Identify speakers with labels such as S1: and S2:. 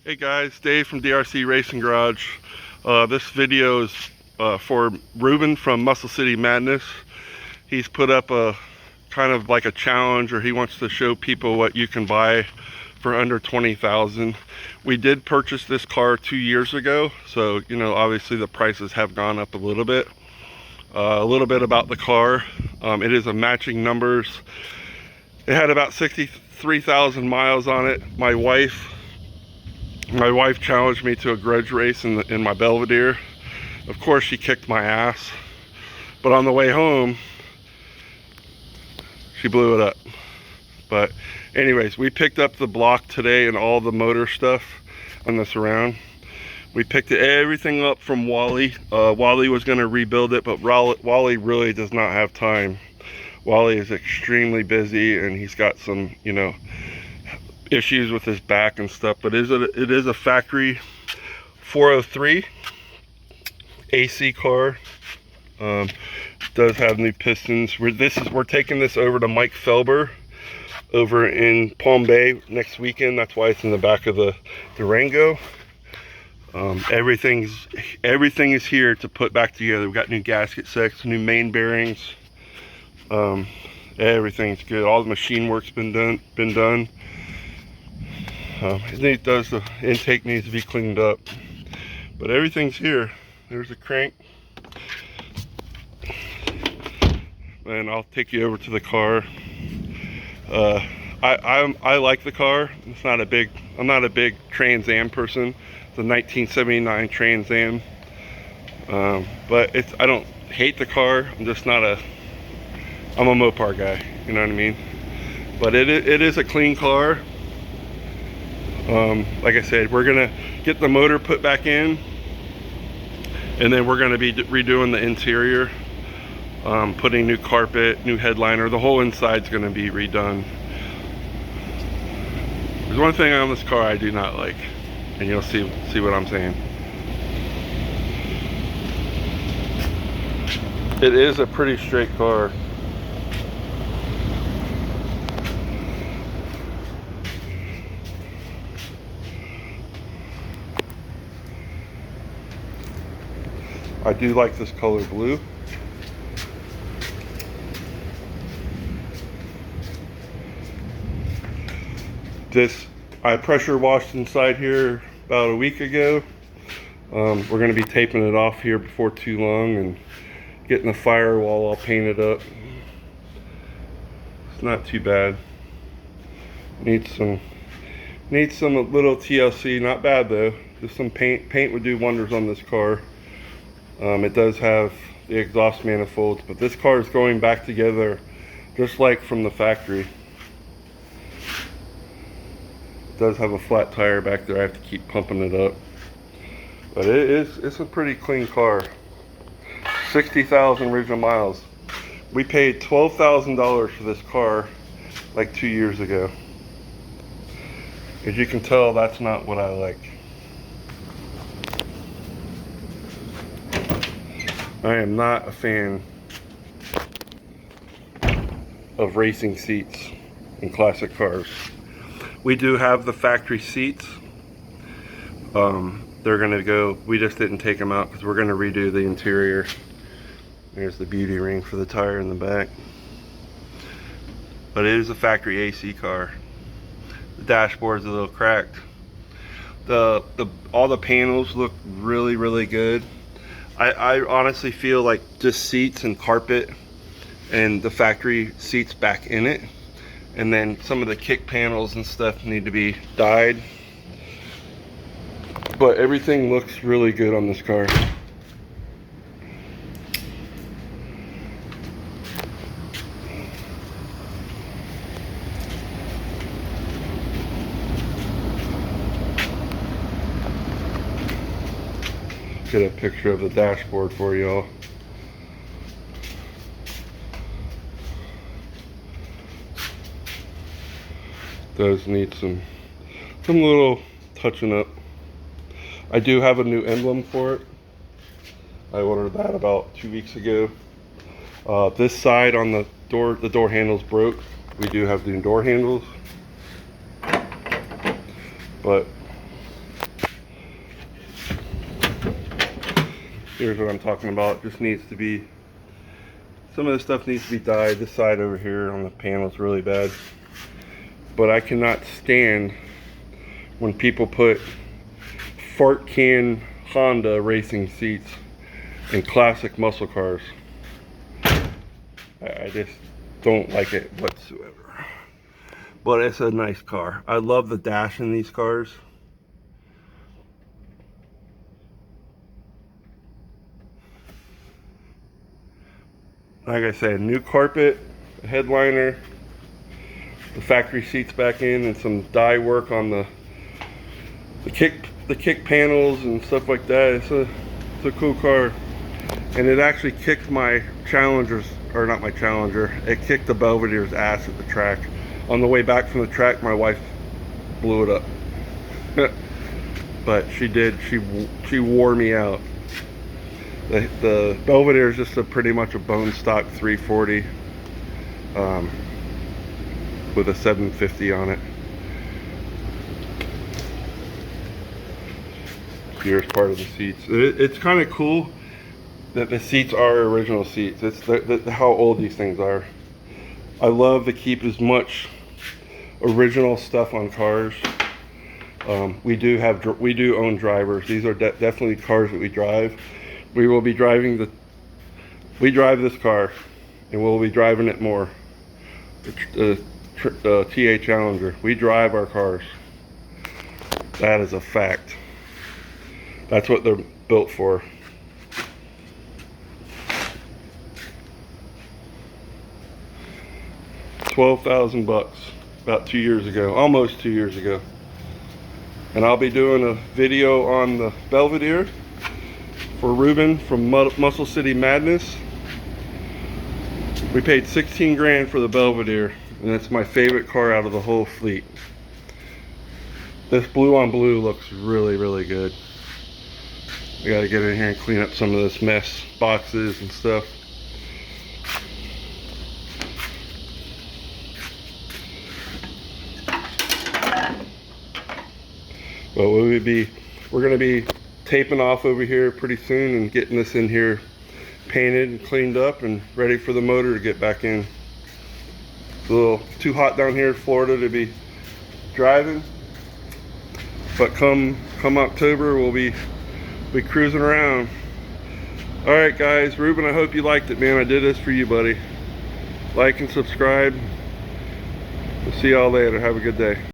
S1: Hey guys, Dave from DRC Racing Garage. This video is for Ruben from Muscle City Madness. He's put up a kind of like a challenge, or he wants to show people what you can buy for under 20,000. We did purchase this car 2 years ago, so you know obviously the prices have gone up a little bit. A little bit about the car. It is a matching numbers. It had about 63,000 miles on it. My wife challenged me to a grudge race in my Belvedere. Of course, she kicked my ass. But on the way home, she blew it up. But anyways, we picked up the block today and all the motor stuff on the surround. We picked everything up from Wally. Wally was going to rebuild it, but Wally really does not have time. Wally is extremely busy, and he's got some, you know, issues with his back and stuff. But it is a factory 403 AC car. Does have new pistons. We're taking this over to Mike Felber over in Palm Bay next weekend. That's why it's in the back of the Durango. Everything is here to put back together. We've got new gasket sets, new main bearings. Everything's good. All the machine work's been done. The intake needs to be cleaned up, but everything's here. There's a crank, and I'll take you over to the car. I like the car. I'm not a big Trans Am person. It's a 1979 Trans Am, but I don't hate the car. I'm a Mopar guy, you know what I mean? But it is a clean car. Like I said, we're gonna get the motor put back in, and then we're gonna be redoing the interior, putting new carpet, new headliner. The whole inside's gonna be redone. There's one thing on this car I do not like, and you'll see what I'm saying. It is a pretty straight car. I do like this color blue. I pressure washed inside here about a week ago. We're going to be taping it off here before too long and getting the firewall all painted up. It's not too bad. Needs some little TLC. Not bad though. Just some paint. Paint would do wonders on this car. It does have the exhaust manifolds, but this car is going back together just like from the factory. It does have a flat tire back there. I have to keep pumping it up, but it's a pretty clean car. 60,000 original miles. We paid $12,000 for this car like 2 years ago. As you can tell, that's not what I like. I am not a fan of racing seats in classic cars. We do have the factory seats. They're gonna go, we just didn't take them out because we're gonna redo the interior. There's the beauty ring for the tire in the back. But it is a factory AC car. The dashboard's a little cracked. All the panels look really good. I honestly feel like just seats and carpet and the factory seats back in it, and then some of the kick panels and stuff need to be dyed. But everything looks really good on this car. Get a picture of the dashboard for y'all. Does need some little touching up. I do have a new emblem for it. I ordered that about 2 weeks ago. This side on the door handles broke. We do have the door handles, but Here's what I'm talking about. It just needs to be, some of this stuff needs to be dyed. This side over here on the panel is really bad. But I cannot stand when people put fart can Honda racing seats in classic muscle cars. I just don't like it whatsoever. But it's a nice car. I love the dash in these cars. Like I said, new carpet, a headliner, the factory seats back in, and some dye work on the kick panels and stuff like that. It's a cool car, and it actually kicked my Challenger's, or not my Challenger, it kicked the Belvedere's ass at the track. On the way back from the track, my wife blew it up. But she did, she wore me out. The Belvedere is just pretty much a bone stock 340 with a 750 on it. Here's part of the seats. It's kind of cool that the seats are original seats. It's how old these things are. I love to keep as much original stuff on cars. We do own drivers. These are definitely cars that we drive. We will be driving we drive this car, and we'll be driving it more. The TA Challenger. We drive our cars. That is a fact. That's what they're built for. $12,000 about 2 years ago, almost 2 years ago. And I'll be doing a video on the Belvedere for Ruben from Muscle City Madness. We paid 16 grand for the Belvedere, and that's my favorite car out of the whole fleet. This blue on blue looks really, really good. I gotta get in here and clean up some of this mess, boxes and stuff. But we're gonna be taping off over here pretty soon and getting this in here painted and cleaned up and ready for the motor to get back in. It's a little too hot down here in Florida to be driving, but come October we'll be cruising around. All right guys, Ruben, I hope you liked it, man. I did this for you, buddy. Like and subscribe. We'll see y'all later. Have a good day.